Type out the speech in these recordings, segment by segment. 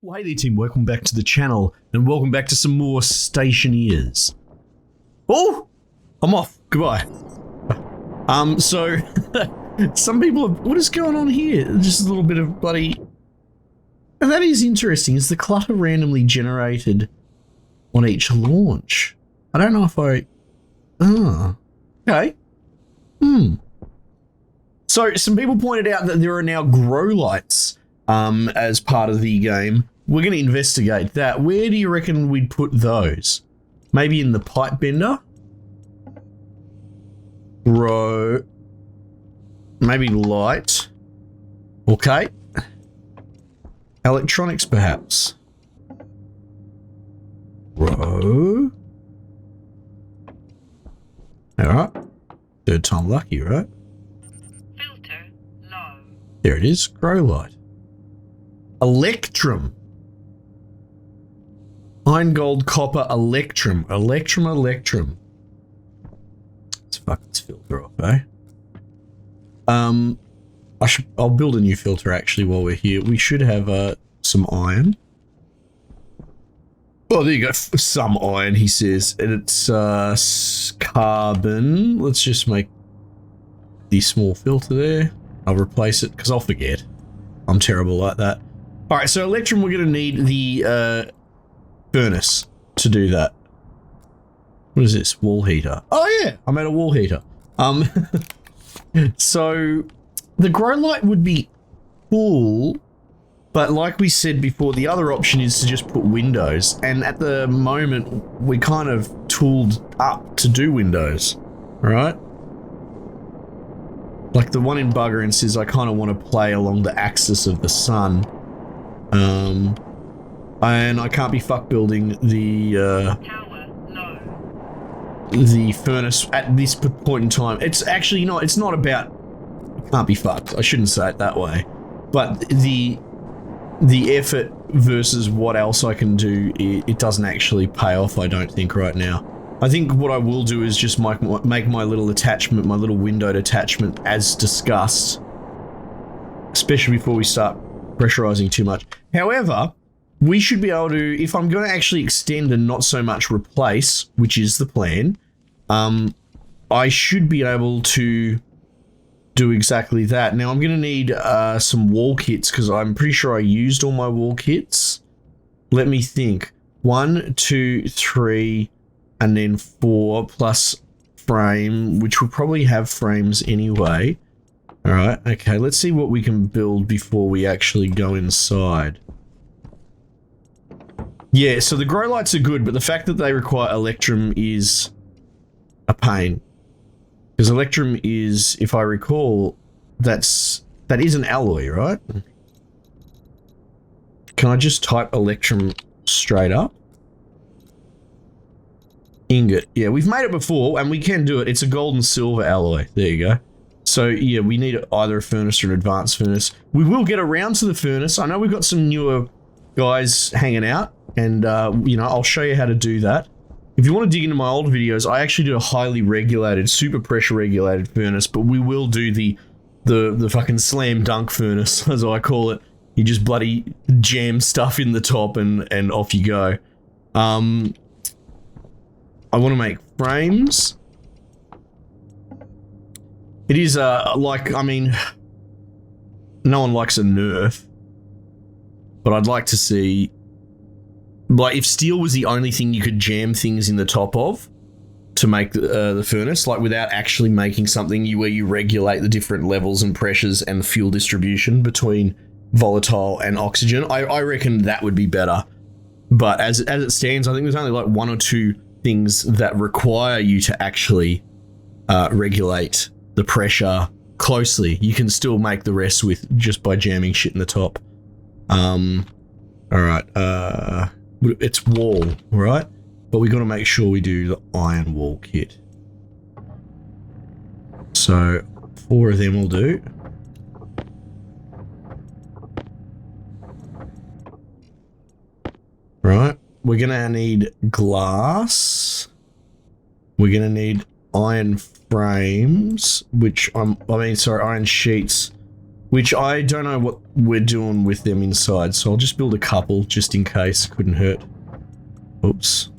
Well, hey there team, welcome back to the channel and welcome back to some more Stationeers. Oh, I'm off, goodbye. So, some people have, what is going on here? Just a little bit of bloody, and that is interesting, is the clutter randomly generated on each launch? I don't know if I, okay. So, some people pointed out that there are now grow lights as part of the game. We're going to investigate that. Where do you reckon we'd put those? Maybe in the pipe bender? Grow. Maybe light. Okay. Electronics, perhaps. Grow. Alright. Third time lucky, right? Filter low. There it is. Grow light. Electrum. Iron, gold, copper, electrum. Electrum. Let's fuck this filter off, eh? I'll build a new filter actually while we're here. We should have some iron. Oh, there you go. Some iron, he says. And it's carbon. Let's just make the small filter there. I'll replace it because I'll forget. I'm terrible like that. All right, so electrum, we're going to need the furnace to do that. What is this? Wall heater. Oh yeah, I made a wall heater. So the grow light would be cool, but like we said before, the other option is to just put windows. And at the moment, we kind of tooled up to do windows, right? Like the one in Bugger says, I kind of want to play along the axis of the sun. And I can't be fuck building the furnace at this point in time. It's actually not, it's not about, can't be fucked. I shouldn't say it that way. But the effort versus what else I can do, it doesn't actually pay off, I don't think, right now. I think what I will do is just make my little attachment, my little windowed attachment as discussed, especially before we start pressurizing too much. However, we should be able to, if I'm going to actually extend and not so much replace, which is the plan, I should be able to do exactly that. Now I'm going to need some wall kits because I'm pretty sure I used all my wall kits. Let me think. 1, 2, 3, and then 4 plus frame, which will probably have frames anyway. All right, okay, let's see what we can build before we actually go inside. Yeah, so the grow lights are good, but the fact that they require electrum is a pain. Because electrum is, if I recall, that is an alloy, right? Can I just type electrum straight up? Ingot. Yeah, we've made it before, and we can do it. It's a gold and silver alloy. There you go. So, yeah, we need either a furnace or an advanced furnace. We will get around to the furnace. I know we've got some newer guys hanging out, and, you know, I'll show you how to do that. If you want to dig into my old videos, I actually did a highly regulated, super pressure regulated furnace, but we will do the fucking slam dunk furnace, as I call it. You just bloody jam stuff in the top and off you go. I want to make frames. It is, like, I mean, no one likes a nerf, but I'd like to see, like, if steel was the only thing you could jam things in the top of to make the furnace, like, without actually making something where you regulate the different levels and pressures and the fuel distribution between volatile and oxygen, I reckon that would be better. But as it stands, I think there's only, like, 1 or 2 things that require you to actually regulate the pressure closely. You can still make the rest with just by jamming shit in the top. Alright, it's wall, right? But we got to make sure we do the iron wall kit. So 4 of them will do. Right, we're gonna need glass. We're gonna need iron frames, which iron sheets, which I don't know what we're doing with them inside, so I'll just build a couple just in case. Couldn't hurt. Oops.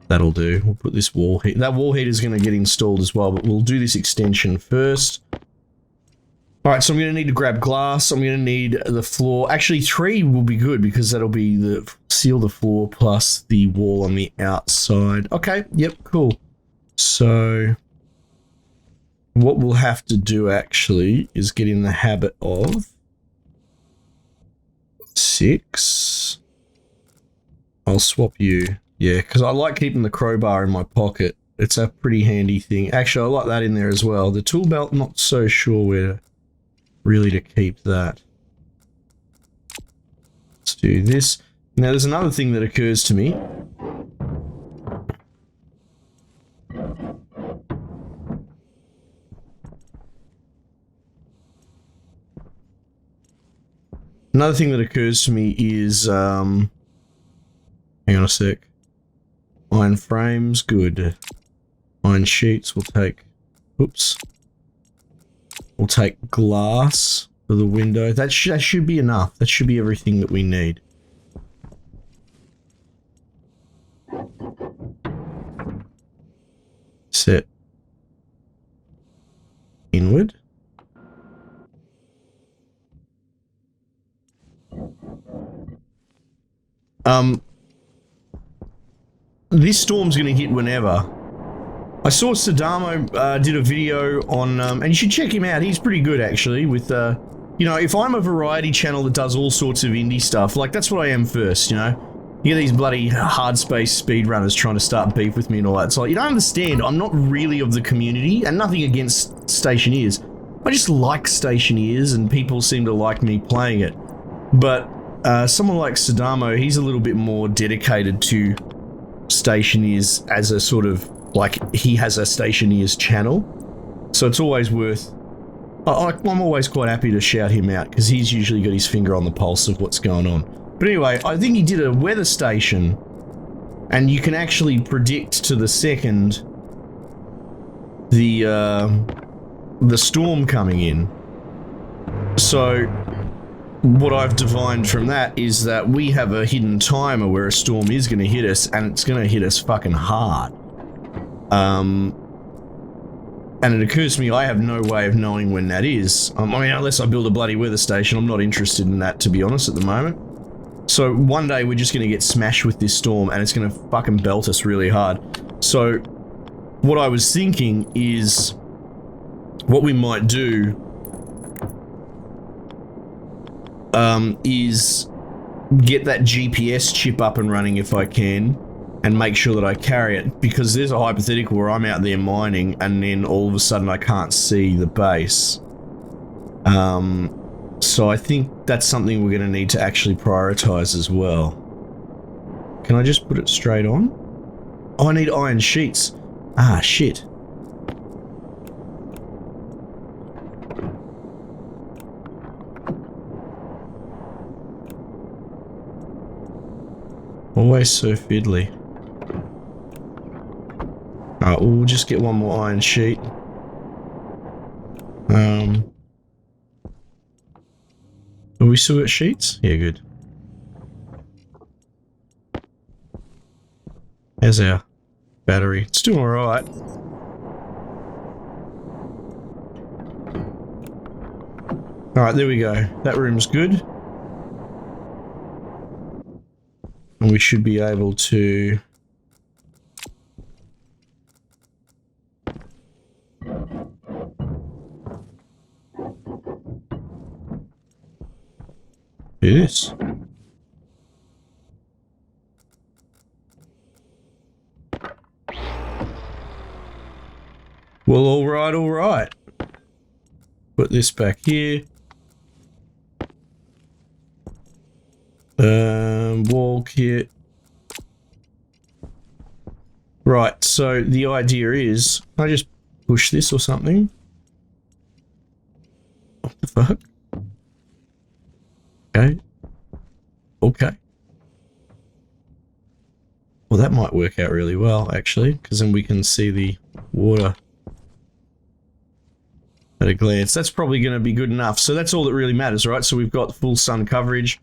That'll do. We'll put this wall heat. That wall heater is going to get installed as well, but we'll do this extension first. Alright, so I'm going to need to grab glass. I'm going to need the floor. Actually, 3 will be good because that'll be the seal the floor plus the wall on the outside. Okay, yep, cool. So what we'll have to do actually is get in the habit of 6. I'll swap you. Yeah, because I like keeping the crowbar in my pocket. It's a pretty handy thing. Actually, I like that in there as well. The tool belt, not so sure where really to keep that. Let's do this. Now, there's another thing that occurs to me. Another thing that occurs to me is, hang on a sec. Iron frames, good. Iron sheets, we'll take, oops. We'll take glass for the window. That should be enough. That should be everything that we need. Set inward. This storm's gonna hit whenever. I saw Sadamo did a video on, and you should check him out. He's pretty good actually. With you know, if I'm a variety channel that does all sorts of indie stuff, like that's what I am first. You know, you get these bloody hard space speedrunners trying to start beef with me and all that. So like, you don't understand. I'm not really of the community, and nothing against Stationeers. I just like Stationeers, and people seem to like me playing it. But someone like Sadamo, he's a little bit more dedicated to Stationeers as a sort of, like, he has a Stationeers channel, so it's always worth, I'm always quite happy to shout him out, because he's usually got his finger on the pulse of what's going on. But anyway, I think he did a weather station, and you can actually predict to the second the storm coming in. So what I've divined from that is that we have a hidden timer where a storm is going to hit us, and it's going to hit us fucking hard. And it occurs to me I have no way of knowing when that is. I mean, unless I build a bloody weather station, I'm not interested in that, to be honest, at the moment. So one day we're just going to get smashed with this storm, and it's going to fucking belt us really hard. So what I was thinking is what we might do is get that GPS chip up and running if I can, and make sure that I carry it, because there's a hypothetical where I'm out there mining and then all of a sudden I can't see the base. So I think that's something we're going to need to actually prioritize as well. Can I just put it straight on? Oh, I need iron sheets. Ah, shit. Always so fiddly. Alright, we'll just get one more iron sheet. Are we still got sheets? Yeah, good. How's our battery? It's doing alright. Alright, there we go. That room's good. And we should be able to do this. Well, alright, alright. Put this back here. Wall kit. Right, so the idea is, can I just push this or something? What the fuck? Okay. Okay. Well, that might work out really well, actually, because then we can see the water. at a glance. That's probably going to be good enough. So that's all that really matters, right? So we've got full sun coverage.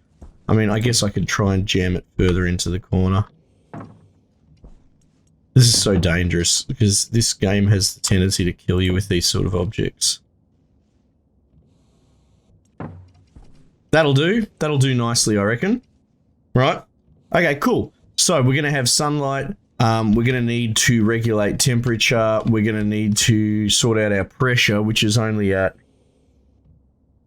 I mean, I guess I could try and jam it further into the corner. This is so dangerous because this game has the tendency to kill you with these sort of objects. That'll do. That'll do nicely, I reckon. Right? Okay, cool. So we're going to have sunlight. We're going to need to regulate temperature. We're going to need to sort out our pressure, which is only at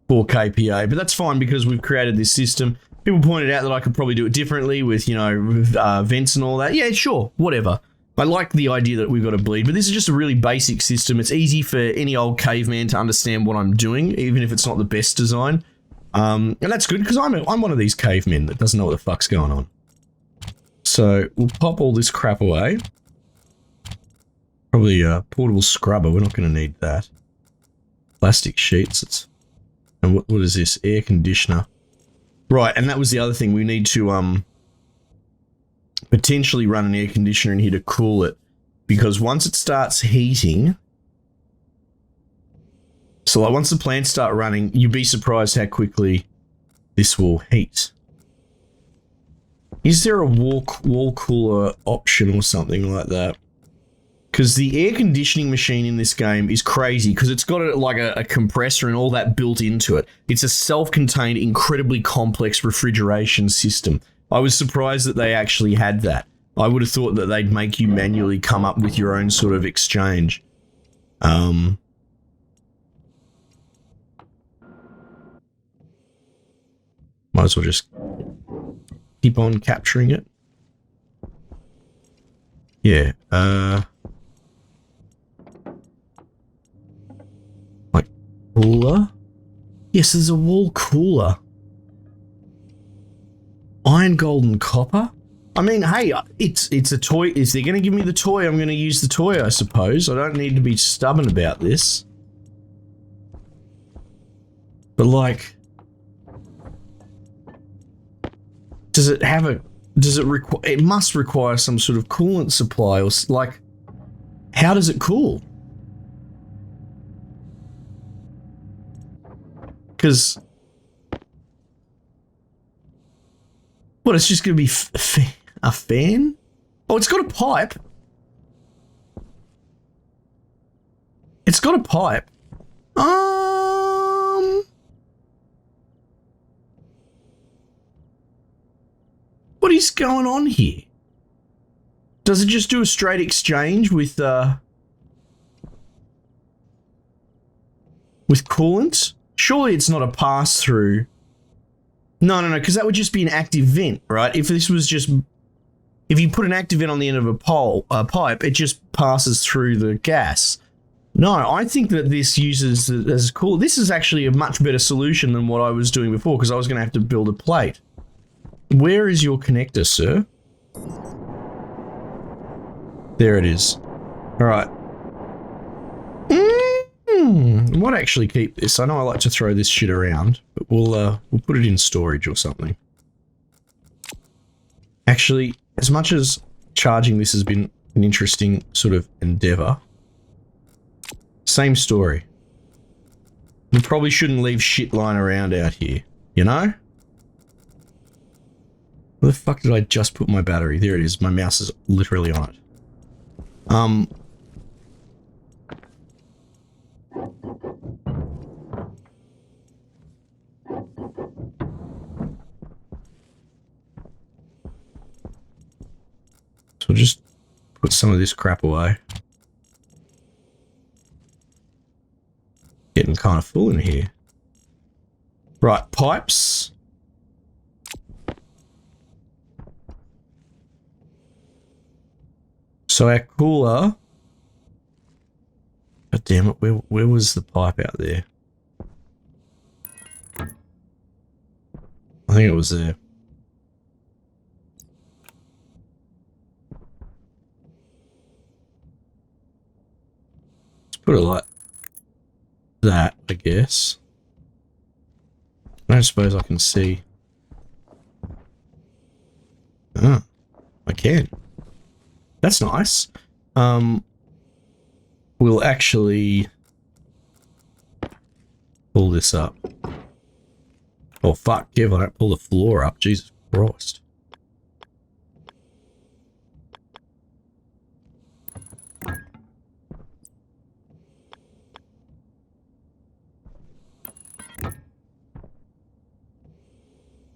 4 kPa. But that's fine because we've created this system. People pointed out that I could probably do it differently with, you know, vents and all that. Yeah, sure, whatever. I like the idea that we've got to bleed, but this is just a really basic system. It's easy for any old caveman to understand what I'm doing, even if it's not the best design. And that's good because I'm one of these cavemen that doesn't know what the fuck's going on. So we'll pop all this crap away. Probably a portable scrubber. We're not going to need that. Plastic sheets. And what is this? Air conditioner. Right, and that was the other thing. We need to potentially run an air conditioner in here to cool it, because once it starts heating, so like once the plants start running, you'd be surprised how quickly this will heat. Is there a wall cooler option or something like that? Because the air conditioning machine in this game is crazy because it's got like a compressor and all that built into it. It's a self-contained, incredibly complex refrigeration system. I was surprised that they actually had that. I would have thought that they'd make you manually come up with your own sort of exchange. Might as well just keep on capturing it. Yeah, like cooler? Yes, there's a wall cooler. Iron, gold, and copper? I mean, hey, it's a toy. If they're going to give me the toy, I'm going to use the toy, I suppose. I don't need to be stubborn about this. But, like, does it require, it must require some sort of coolant supply, or, like, how does it cool? Because... what, it's just going to be a fan? Oh, it's got a pipe. It's got a pipe. What is going on here? Does it just do a straight exchange with coolant? Surely it's not a pass-through. No, because that would just be an active vent, right? If this was just... if you put an active vent on the end of a pipe, it just passes through the gas. No, I think that this uses it as cool. This is actually a much better solution than what I was doing before, because I was going to have to build a plate. Where is your connector, sir? There it is. All right. I might actually keep this. I know I like to throw this shit around, but we'll put it in storage or something. Actually, as much as charging this has been an interesting sort of endeavor, same story. We probably shouldn't leave shit lying around out here, you know? Where the fuck did I just put my battery? There it is. My mouse is literally on it. So we'll just put some of this crap away. Getting kind of full in here. Right, pipes. So our cooler... God damn it, where was the pipe out there? I think it was there. Let's put it like that, I guess. I don't suppose I can see. Oh, I can. That's nice. We'll actually pull this up. Oh, fuck, Kev, I don't pull the floor up. Jesus Christ.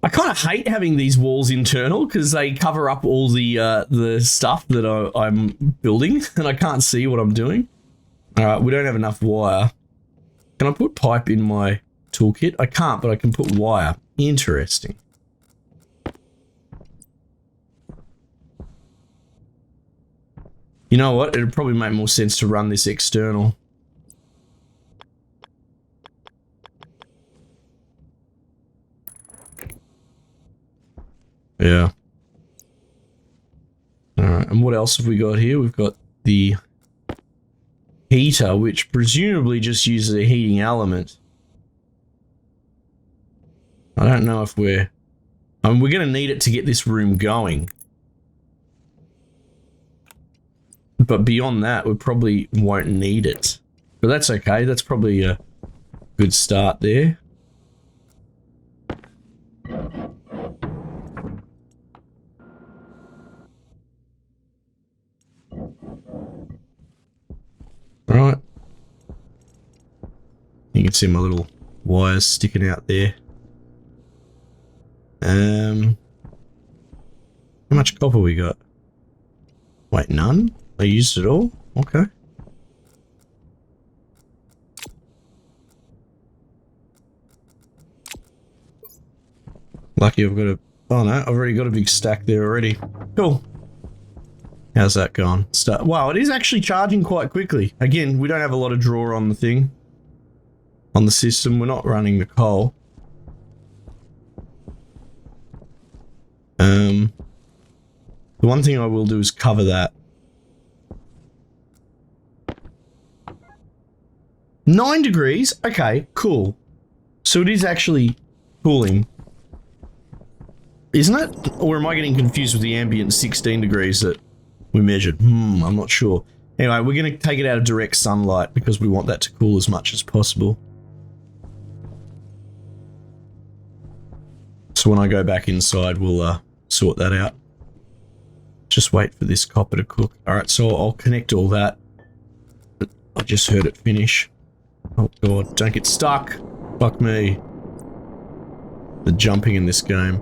I kind of hate having these walls internal because they cover up all the stuff that I'm building and I can't see what I'm doing. All right, we don't have enough wire. Can I put pipe in my toolkit? I can't, but I can put wire. Interesting. You know what? It'd probably make more sense to run this external. Yeah. Alright, and what else have we got here? We've got the heater, which presumably just uses a heating element. I don't know if we're... I mean, we're going to need it to get this room going. But beyond that, we probably won't need it. But that's okay. That's probably a good start there. Right. You can see my little wires sticking out there. How much copper we got? Wait, none? I used it all? Okay. Lucky I've got a... Oh no, I've already got a big stack there already. Cool. How's that going? Wow, it is actually charging quite quickly. Again, we don't have a lot of draw on the thing. On the system, we're not running the coal. The one thing I will do is cover that. 9 degrees? Okay, cool. So it is actually cooling. Isn't it? Or am I getting confused with the ambient 16 degrees that we measured? I'm not sure. Anyway, we're going to take it out of direct sunlight because we want that to cool as much as possible. So when I go back inside, we'll sort that out. Just wait for this copper to cook. Alright, so I'll connect all that. I just heard it finish. Oh god, don't get stuck. Fuck me. The jumping in this game.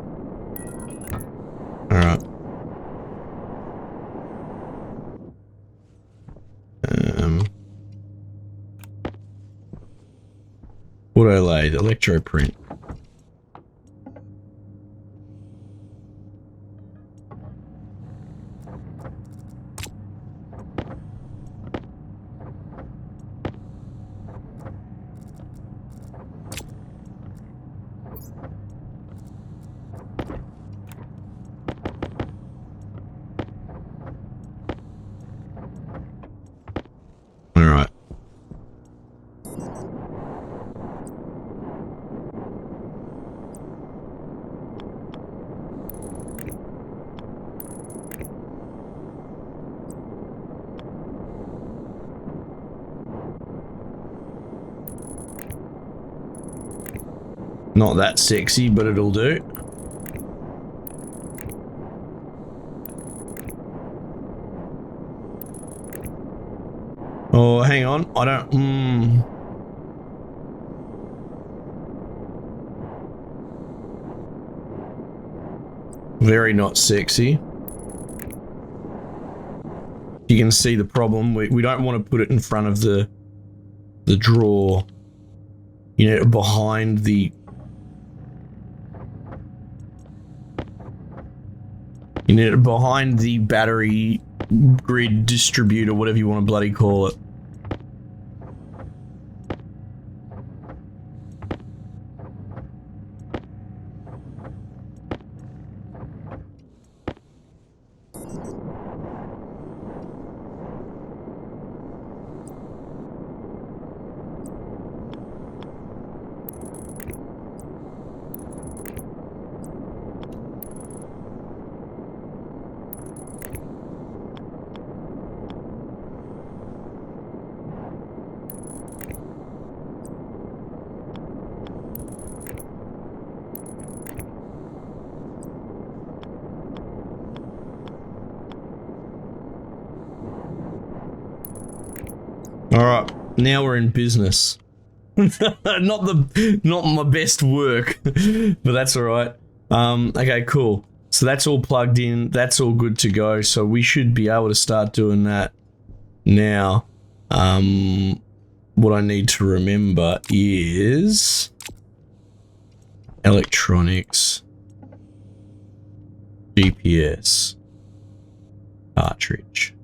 Alright. Auto lathe, Electro Print. Alright. Not that sexy, but it'll do. Oh, hang on. I don't... Very not sexy. You can see the problem. We don't want to put it in front of the drawer. You know, behind the... You need it behind the battery grid distributor, whatever you want to bloody call it. Alright, now we're in business. Not my best work, but that's alright. Okay, cool. So that's all plugged in, that's all good to go, so we should be able to start doing that now. What I need to remember is electronics, GPS, cartridge,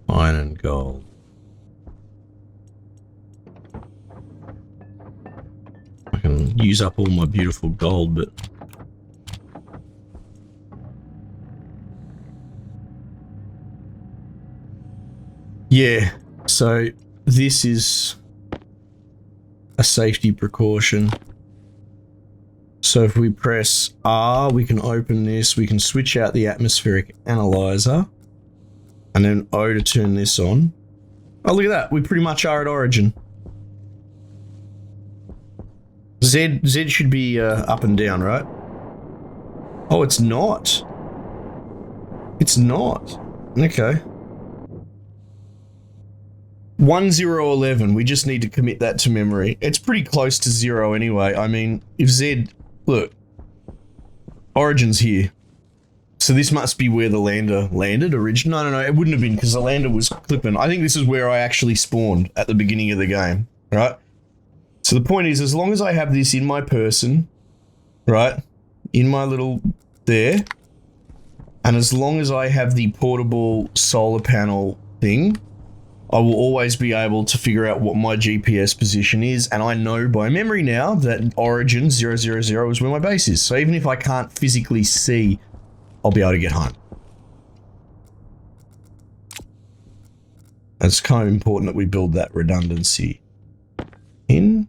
iron and gold. I can use up all my beautiful gold, but yeah, so this is a safety precaution. So if we press R, we can open this, we can switch out the atmospheric analyzer, and then O to turn this on. Oh, look at that, we pretty much are at origin. Z should be up and down, right? Oh, it's not. It's not. Okay. 1011, we just need to commit that to memory. It's pretty close to 0 anyway. I mean, if Z... Look. Origin's here. So this must be where the lander landed originally. No, it wouldn't have been because the lander was clipping. I think this is where I actually spawned at the beginning of the game, right? So the point is, as long as I have this in my person, right, in my little there, and as long as I have the portable solar panel thing, I will always be able to figure out what my GPS position is, and I know by memory now that origin 000 is where my base is. So even if I can't physically see, I'll be able to get home. It's kind of important that we build that redundancy in.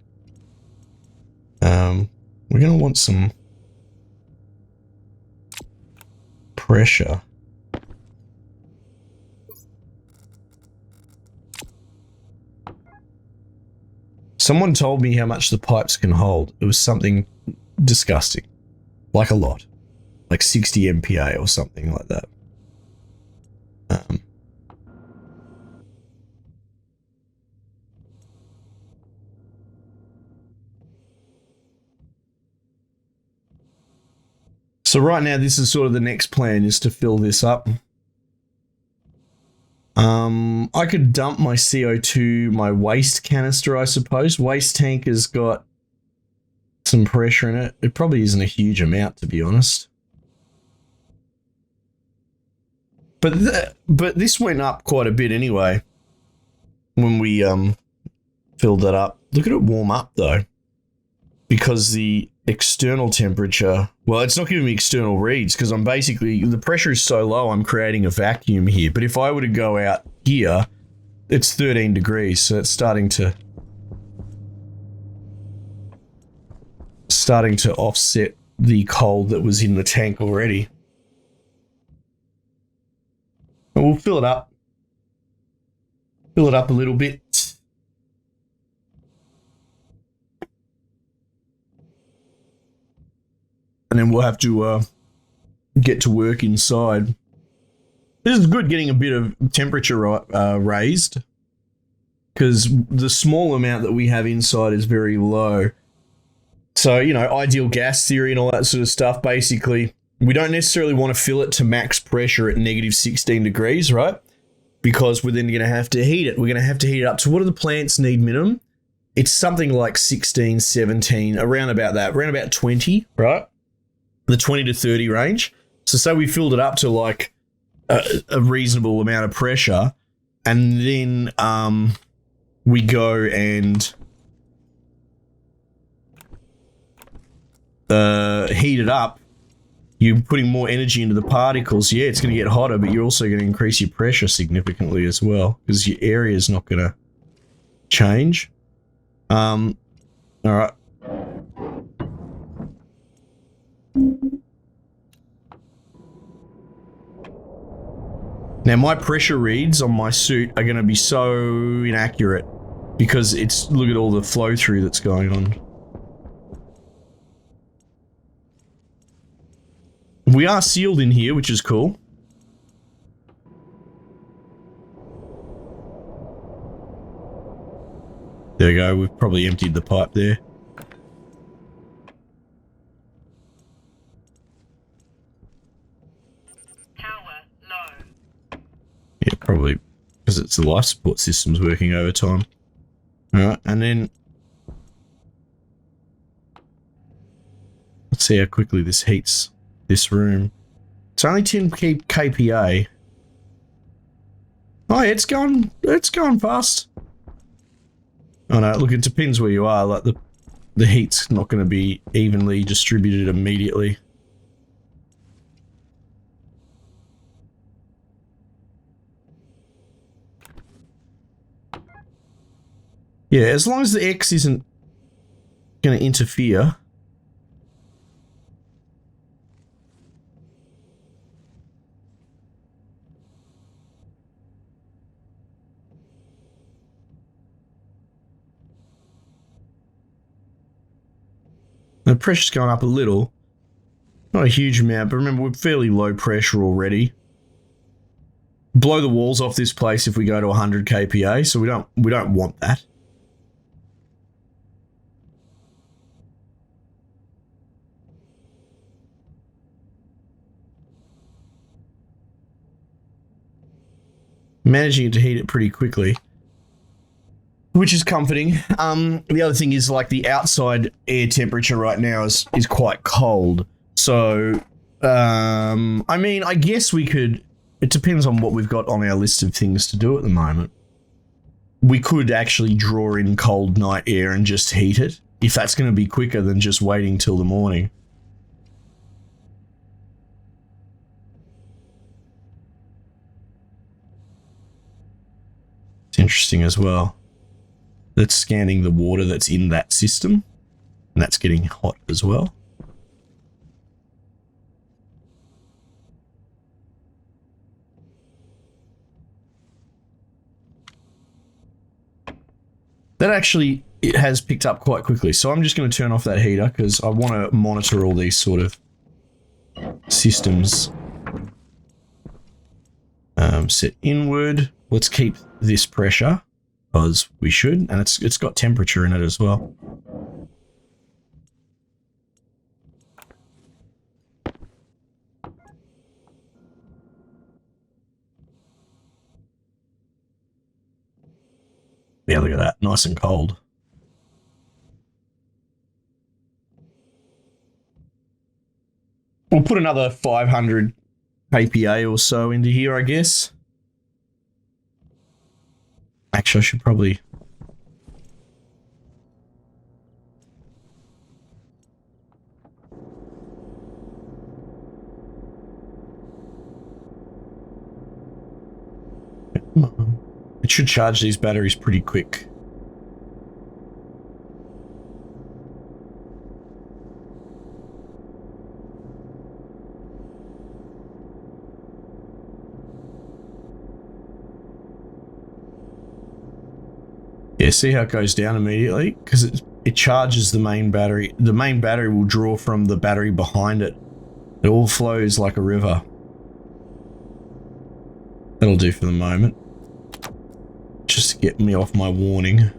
We're going to want some pressure. Someone told me how much the pipes can hold. It was something disgusting. Like a lot. Like 60 MPa or something like that. So right now, this is sort of the next plan, is to fill this up. I could dump my CO2, my waste canister, I suppose. Waste tank has got some pressure in it. It probably isn't a huge amount, to be honest. But this went up quite a bit anyway when we filled that up. Look at it warm up though, because the external temperature, well, it's not giving me external reads because I'm basically, the pressure is so low, I'm creating a vacuum here. But if I were to go out here, it's 13 degrees, so it's starting to offset the cold that was in the tank already. And we'll fill it up. Fill it up a little bit. And then we'll have to get to work inside. This is good, getting a bit of temperature raised, because the small amount that we have inside is very low. So, you know, ideal gas theory and all that sort of stuff. Basically, we don't necessarily want to fill it to max pressure at negative 16 degrees, right? Because we're then going to have to heat it. We're going to have to heat it up to, what do the plants need minimum? It's something like 16, 17, around about that, around about 20, right? The 20 to 30 range. So say we filled it up to like a reasonable amount of pressure, and then we go and heat it up. You're putting more energy into the particles. Yeah, it's going to get hotter, but you're also going to increase your pressure significantly as well, because your area is not going to change. All right. Now, my pressure reads on my suit are going to be so inaccurate because it's, look at all the flow through that's going on. We are sealed in here, which is cool. There we go, we've probably emptied the pipe there. Tower low. Yeah, probably because it's the life support system's working overtime. Alright, and then let's see how quickly this heats this room. It's only 10 kPa. Oh yeah, it's going fast. Oh no, look, it depends where you are. Like the heat's not going to be evenly distributed immediately. Yeah, as long as the X isn't going to interfere. The pressure's going up a little. Not a huge amount, but remember, we're fairly low pressure already. Blow the walls off this place if we go to 100 kPa, so we don't want that. Managing to heat it pretty quickly, which is comforting. The other thing is, like, the outside air temperature right now is quite cold. So, I mean, I guess we could, it depends on what we've got on our list of things to do at the moment. We could actually draw in cold night air and just heat it, if that's going to be quicker than just waiting till the morning. It's interesting as well. That's scanning the water that's in that system, and that's getting hot as well. That actually, it has picked up quite quickly, so I'm just going to turn off that heater because I want to monitor all these sort of systems. Set inward. Let's keep this pressure, because we should, and it's got temperature in it as well. Yeah, look at that, nice and cold. We'll put another 500 kPa or so into here, I guess. Actually, I should probably... It should charge these batteries pretty quick. Yeah, see how it goes down immediately? Because it charges the main battery. The main battery will draw from the battery behind it. It all flows like a river. That'll do for the moment. Just to get me off my warning.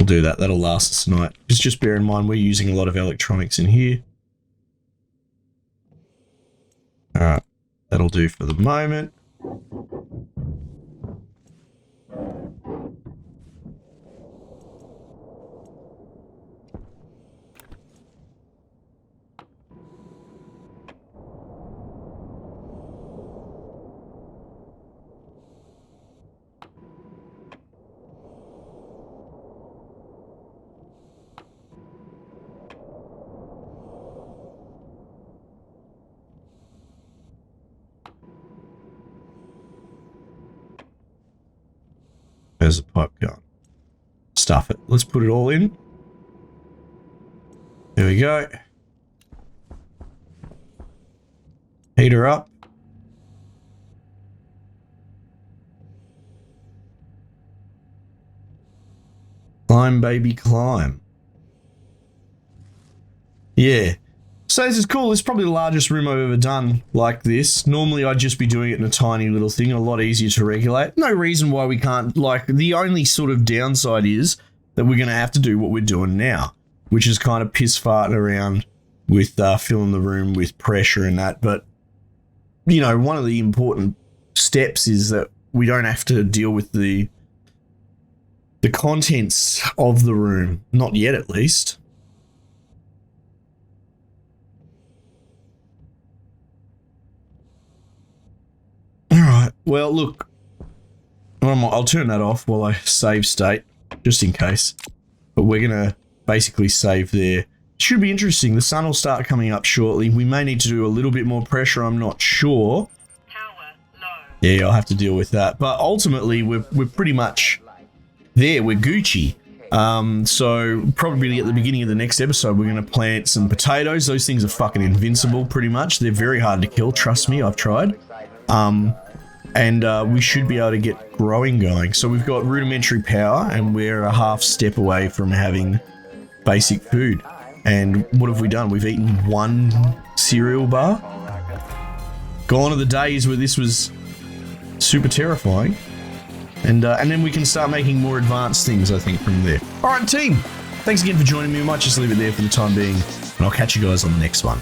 We'll do that. That'll last us tonight. Just bear in mind we're using a lot of electronics in here. Alright. That'll do for the moment. There's a pipe gun. Stuff it. Let's put it all in. There we go. Heater up. Climb, baby, climb. Yeah. So this is cool. This is probably the largest room I've ever done like this. Normally I'd just be doing it in a tiny little thing, a lot easier to regulate. No reason why we can't, like, the only sort of downside is that we're going to have to do what we're doing now, which is kind of piss farting around with filling the room with pressure and that. But, you know, one of the important steps is that we don't have to deal with the contents of the room. Not yet, at least. Alright, well, look. I'll turn that off while I save state, just in case. But we're going to basically save there. Should be interesting. The sun will start coming up shortly. We may need to do a little bit more pressure, I'm not sure. Power low. Yeah, I'll have to deal with that. But ultimately, we're pretty much there. We're Gucci. So probably at the beginning of the next episode, we're going to plant some potatoes. Those things are fucking invincible, pretty much. They're very hard to kill. Trust me, I've tried. And we should be able to get growing going. So we've got rudimentary power, and we're a half step away from having basic food. And what have we done? We've eaten one cereal bar. Gone are the days where this was super terrifying. And then we can start making more advanced things, I think, from there. All right, team. Thanks again for joining me. I might just leave it there for the time being, and I'll catch you guys on the next one.